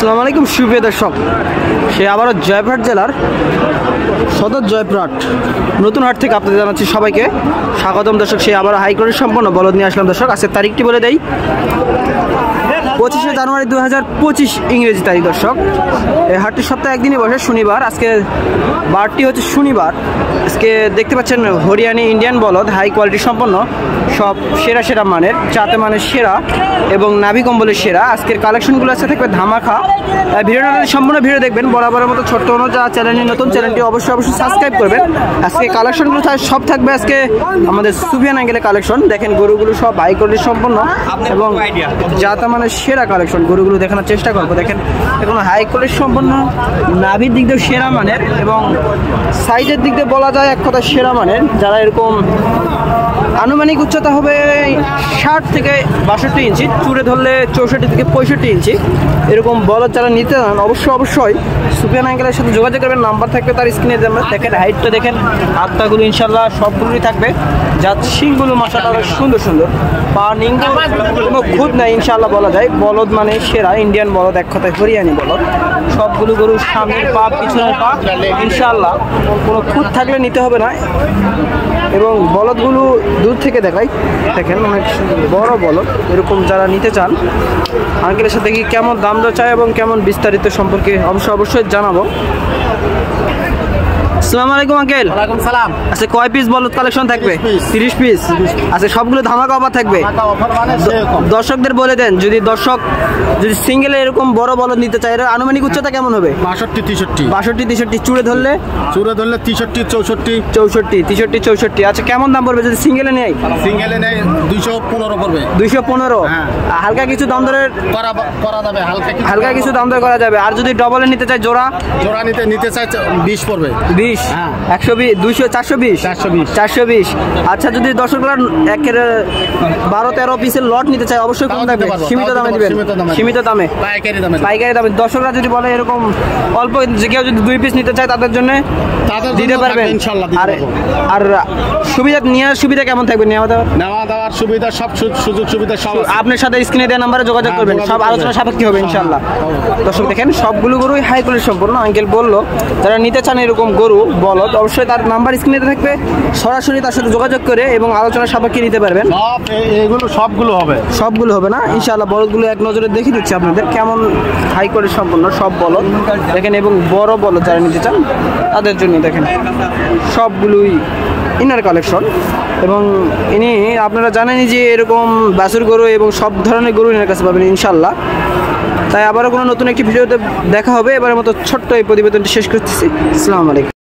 আসসালামু আলাইকুম সুপ্রিয় দর্শক, সে আবারও জয়পুরহাট জেলার সদর জয়পুরহাট নতুন হাট থেকে আপনাদের জানাচ্ছি সবাইকে স্বাগতম। দর্শক, সে আবারও হাইকোর্টের সম্পন্ন বলদ নিয়ে আসলাম। দর্শক, আজকের তারিখটি বলে দেই 25শে জানুয়ারি 2025 ইংরেজি তারিখ। দর্শক, এই হাটটি সপ্তাহে একদিনই বসে, শনিবার। আজকে বারটি হচ্ছে শনিবার। আজকে দেখতে পাচ্ছেন হরিয়ানি ইন্ডিয়ান বলদ হাই কোয়ালিটি সম্পন্ন, সব সেরা সেরা মানের, জাতে মানের সেরা এবং নাভি কম্বলের সেরা। আজকের কালেকশনগুলো আছে থাকবে ধামাকা। ভিডিওটা সম্পূর্ণ ভিডিও দেখবেন। বরাবরের মতো ছোট্ট অনুরোধ, যারা চ্যানেলটি নতুন, চ্যানেলটি অবশ্যই সাবস্ক্রাইব করবেন। আজকে কালেকশনগুলো সব থাকবে আজকে আমাদের সুফিয়ান অ্যাঙ্গেলের কালেকশন। দেখেন গরুগুলো সব হাই কোয়ালিটি সম্পন্ন এবং জাতে মানের সেরা কালেকশন। গরুগুলো দেখানোর চেষ্টা করবো। দেখেন এখন হাই কোয়ালিটি সম্পন্ন, নাভির দিক দিয়ে সেরা মানের এবং সাইজের দিক দিয়ে বলা যায় এক কথা সেরা মানের। যারা এরকম আনুমানিক উচ্চতা হবে 60 থেকে 62 ইঞ্চি, চুড়ে ধরলে 64 থেকে 65 ইঞ্চি, এরকম বলদ যারা নিতে চান অবশ্যই সুফিয়ান অ্যাঙ্গেলের সাথে যোগাযোগ করবেন। নাম্বার থাকবে তার স্ক্রিনে দেবেন। দেখেন হাইটটা দেখেন, হাতটাগুলো ইনশাল্লাহ সবগুলোই থাকবে। যার শিংগুলো মাশাআল্লাহ সুন্দর সুন্দর, পা নিংগুলো কোনো খুঁত নাই ইনশাল্লাহ বলা যায়। বলদ মানে সেরা ইন্ডিয়ান বলদ, এক কথায় হরিয়ানি বলদ। সবগুলো গরুর সামনের পা পিছনের পা ইনশাল্লাহ কোনো খুঁত থাকলে নিতে হবে না। এবং বলদগুলো দূর থেকে দেখাই, দেখেন অনেক বড় বলদ। এরকম যারা নিতে চান আঙ্কেলের সাথে কি কেমন দাম দর চাই এবং কেমন বিস্তারিত সম্পর্কে অবশ্যই জানাবো। আসসালামু আলাইকুম আঙ্কেল। ওয়ালাইকুম সালাম। আচ্ছা, কয় পিস বলদ কালেকশন থাকবে? 30 পিস। আচ্ছা, সবগুলো ধামাকা অফার থাকবে। দর্শকদের বলে দেন, যদি সিঙ্গেলে এরকম বড় বলদ নিতে চায়, এর আনুমানিক উচ্চতা কেমন হবে? 62-63। চুড়ে ধরলে 63-64। আচ্ছা, কেমন দাম পড়বে যদি সিঙ্গেলে নেয়? সিঙ্গেলে নেয় 215 পড়বে। 215। হালকা কিছু দাম দরের করা যাবে, হালকা কিছু দাম দর করা যাবে। আর যদি ডবলে নিতে চায়, জোড়া নিতে চাই 20 পড়বে। 20, 120, 200, 420। আচ্ছা, যদি দর্শকরা একের 12-13 পিসের লট নিতে চায় অবশ্যই কম থাকবে, সীমিত দামে দিবেন। সীমিত দামে, পাইকারি দামে। দর্শকরা যদি বলে এরকম অল্প, যে কেউ যদি 2 পিস নিতে চায় তাদের জন্য দিতে পারবেন ইনশাআল্লাহ। আর সুবিধা নেওয়ার সুবিধা কেমন থাকবে? নেওয়া দেওয়ার সুবিধা, সব সুযোগ সুবিধা সব আপনার সাথে স্ক্রিনে দেওয়া নাম্বারে যোগাযোগ করবেন। সব আলোচনা সাপেক্ষে হবে ইনশাআল্লাহ। দর্শক দেখেন সবগুলো গরুই হাই কোয়ালিটি সম্পূর্ণ। আঙ্কেল বললো যারা নিতে চান এরকম গরু বলদ, অবশ্যই তার নাম্বার স্ক্রিনে থাকবে, সরাসরি তার সাথে যোগাযোগ করে এবং আলোচনা সাপেক্ষে নিতে পারবেন। সবগুলো হবে না ইনশাআল্লাহ। বলদগুলো এক নজরে দেখে দিচ্ছি আপনাদের কেমন হাই কোয়ালিটি সম্পন্ন সব বলদ দেখেন। এবং বড় বলদ যারা নিতে চান তাদের জন্য দেখেন সবগুলোই ইনার কালেকশন। এবং ইনি আপনারা জানেনই যে এরকম বাছুর গরু এবং সব ধরনের গরু এনার কাছে পাবেন ইনশাআল্লাহ। তাই আবারও কোনো নতুন একটি ভিডিওতে দেখা হবে। এবারের মতো ছোট্ট এই প্রতিবেদনটি শেষ করতেছি। আসসালামু আলাইকুম।